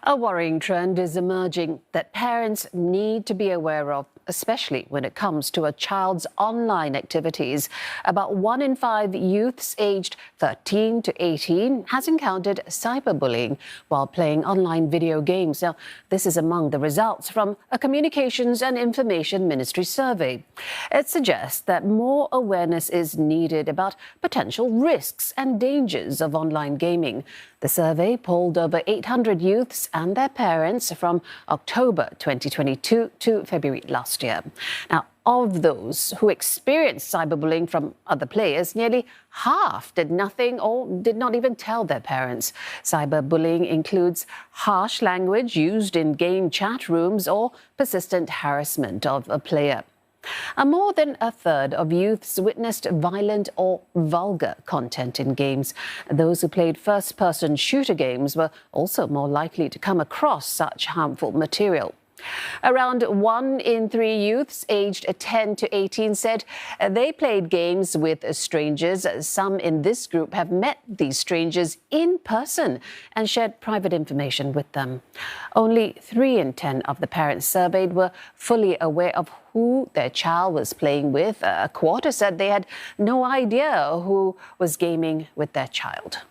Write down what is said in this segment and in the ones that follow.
A worrying trend is emerging that parents need to be aware of, especially when it comes to a child's online activities. About 1 in 5 youths aged 13 to 18 has encountered cyberbullying while playing online video games. Now, this is among the results from a Communications and Information Ministry survey. It suggests that more awareness is needed about potential risks and dangers of online gaming. The survey polled over 800 youths and their parents from October 2022 to February last year. Now, of those who experienced cyberbullying from other players, nearly half did nothing or did not even tell their parents. Cyberbullying includes harsh language used in game chat rooms or persistent harassment of a player. More than a third of youths witnessed violent or vulgar content in games. Those who played first-person shooter games were also more likely to come across such harmful material. Around 1 in 3 youths aged 10 to 18 said they played games with strangers. Some in this group have met these strangers in person and shared private information with them. Only 3 in 10 of the parents surveyed were fully aware of who their child was playing with. A quarter said they had no idea who was gaming with their child.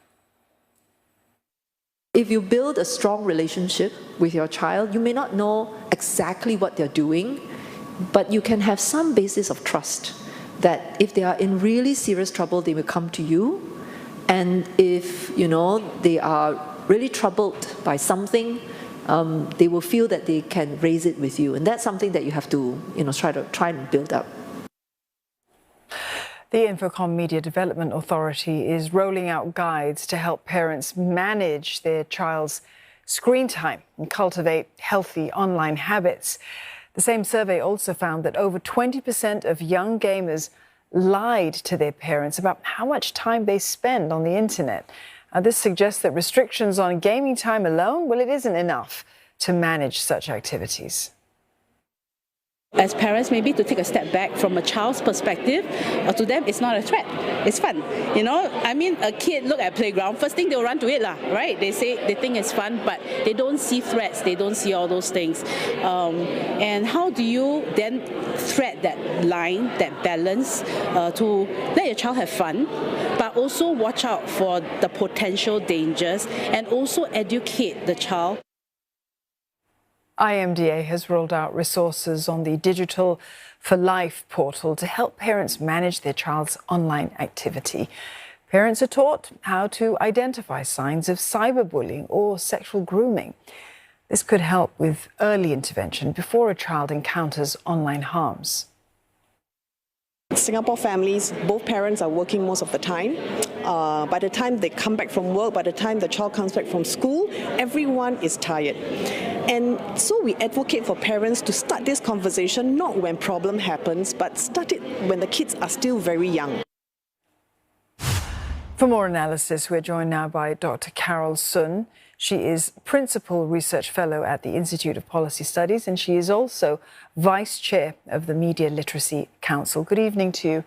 If you build a strong relationship with your child, you may not know exactly what they're doing, but you can have some basis of trust that if they are in really serious trouble, they will come to you. And if, they are really troubled by something, they will feel that they can raise it with you. And that's something that you have to, try and build up. The Infocomm Media Development Authority is rolling out guides to help parents manage their child's screen time and cultivate healthy online habits. The same survey also found that over 20% of young gamers lied to their parents about how much time they spend on the internet. This suggests that restrictions on gaming time alone, well, it isn't enough to manage such activities. As parents, maybe to take a step back from a child's perspective, to them it's not a threat, it's fun. A kid look at playground, first thing they'll run to it, right? They say they think it's fun, but they don't see threats, they don't see all those things. And how do you then thread that line, that balance, to let your child have fun, but also watch out for the potential dangers and also educate the child? IMDA has rolled out resources on the Digital for Life portal to help parents manage their child's online activity. Parents are taught how to identify signs of cyberbullying or sexual grooming. This could help with early intervention before a child encounters online harms. Singapore families, both parents are working most of the time. By the time they come back from work, by the time the child comes back from school, everyone is tired. And so we advocate for parents to start this conversation not when problem happens, but start it when the kids are still very young. For more analysis, we're joined now by Dr. Carol Sun. She is Principal Research Fellow at the Institute of Policy Studies, and she is also Vice Chair of the Media Literacy Council. Good evening to you.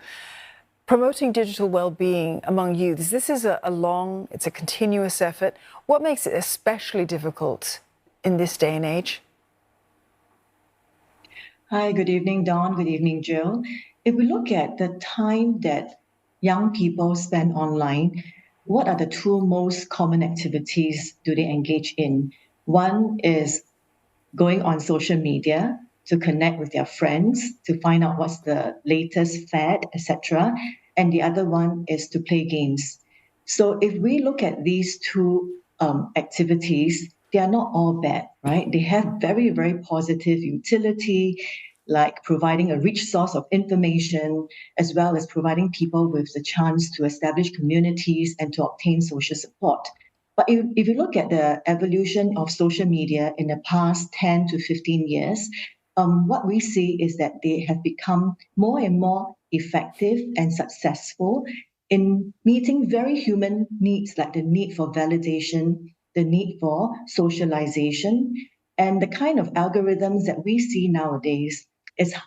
Promoting digital well-being among youths, this is it's a continuous effort. What makes it especially difficult in this day and age? Hi, good evening, Dawn. Good evening, Jill. If we look at the time that young people spend online, what are the 2 most common activities do they engage in? One is going on social media to connect with their friends, to find out what's the latest fad, etc. And the other one is to play games. So if we look at these 2 activities, they are not all bad, right? They have very, very positive utility, like providing a rich source of information, as well as providing people with the chance to establish communities and to obtain social support. But if you look at the evolution of social media in the past 10 to 15 years, what we see is that they have become more and more effective and successful in meeting very human needs, like the need for validation, the need for socialization, and the kind of algorithms that we see nowadays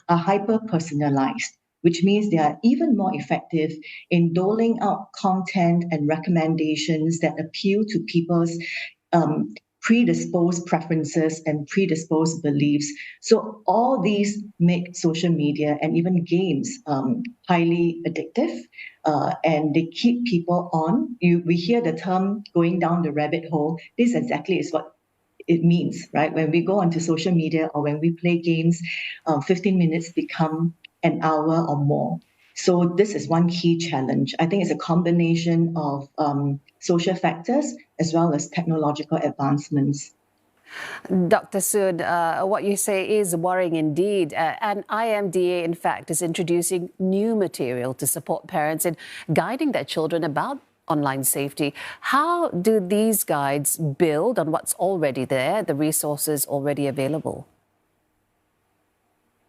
are hyper-personalized, which means they are even more effective in doling out content and recommendations that appeal to people's predisposed preferences and predisposed beliefs. So all these make social media and even games highly addictive, and they keep people on. We hear the term going down the rabbit hole. This exactly is what it means, right? When we go onto social media or when we play games, 15 minutes become an hour or more. So this is one key challenge. I think it's a combination of social factors as well as technological advancements. Dr. Soon, what you say is worrying indeed. And IMDA, in fact, is introducing new material to support parents in guiding their children about online safety. How do these guides build on what's already there, the resources already available?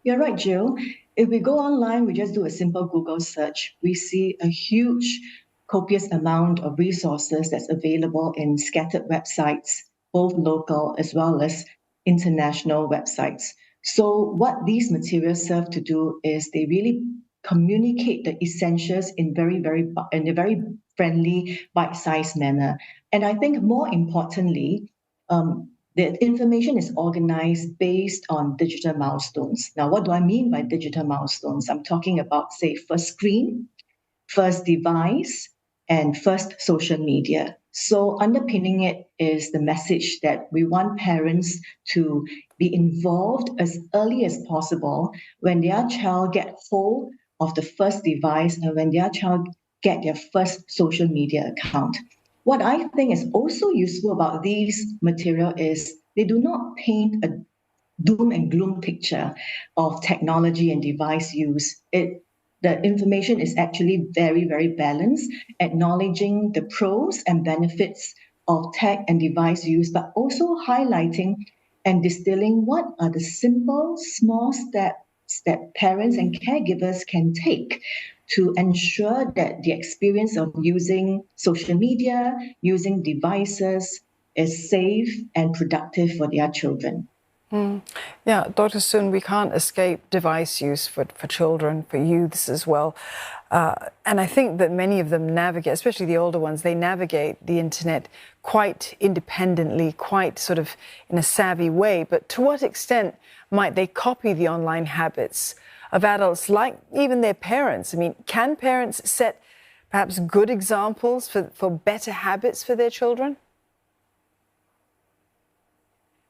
You're right, Jill. If we go online, we just do a simple Google search, we see a huge, copious amount of resources that's available in scattered websites, both local as well as international websites. So what these materials serve to do is they really communicate the essentials in in a very friendly, bite-sized manner. And I think more importantly, the information is organized based on digital milestones. Now, what do I mean by digital milestones? I'm talking about, say, first screen, first device, and first social media. So underpinning it is the message that we want parents to be involved as early as possible when their child get hold of the first device and when their child get their first social media account. What I think is also useful about these material is they do not paint a doom and gloom picture of technology and device use. The information is actually very, very balanced, acknowledging the pros and benefits of tech and device use, but also highlighting and distilling what are the simple, small steps that parents and caregivers can take to ensure that the experience of using social media, using devices is safe and productive for their children. Yeah, Dr. Sun, we can't escape device use for children, for youths as well. And I think that many of them navigate, especially the older ones, they navigate the internet quite independently, quite sort of in a savvy way. But to what extent might they copy the online habits of adults, like even their parents? I mean, can parents set perhaps good examples for better habits for their children?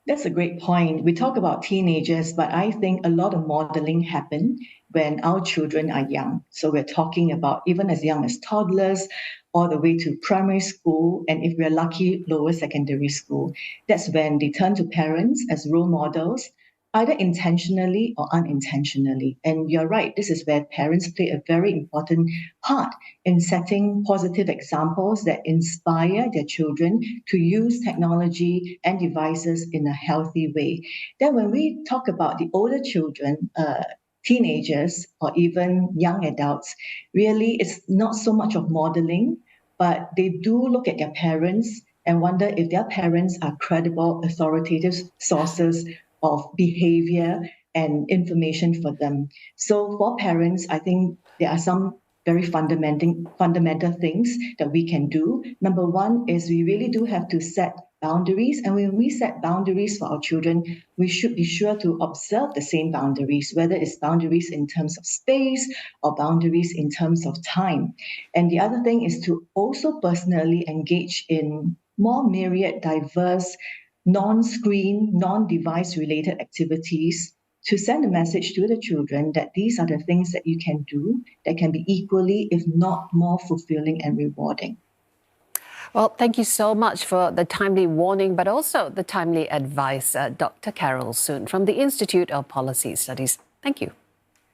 That's a great point. We talk about teenagers, but I think a lot of modeling happen when our children are young. So we're talking about even as young as toddlers, all the way to primary school, and if we're lucky, lower secondary school. That's when they turn to parents as role models, either intentionally or unintentionally. And you're right, this is where parents play a very important part in setting positive examples that inspire their children to use technology and devices in a healthy way. Then when we talk about the older children, teenagers or even young adults, really it's not so much of modeling, but they do look at their parents and wonder if their parents are credible, authoritative sources of behavior and information for them. So for parents, I think there are some very fundamental things that we can do. Number one is we really do have to set boundaries. And when we set boundaries for our children, we should be sure to observe the same boundaries, whether it's boundaries in terms of space or boundaries in terms of time. And the other thing is to also personally engage in more myriad, diverse, non-screen, non-device related activities to send a message to the children that these are the things that you can do that can be equally, if not more, fulfilling and rewarding. Well, thank you so much for the timely warning, but also the timely advice, Dr. Carol Soon from the Institute of Policy Studies. Thank you.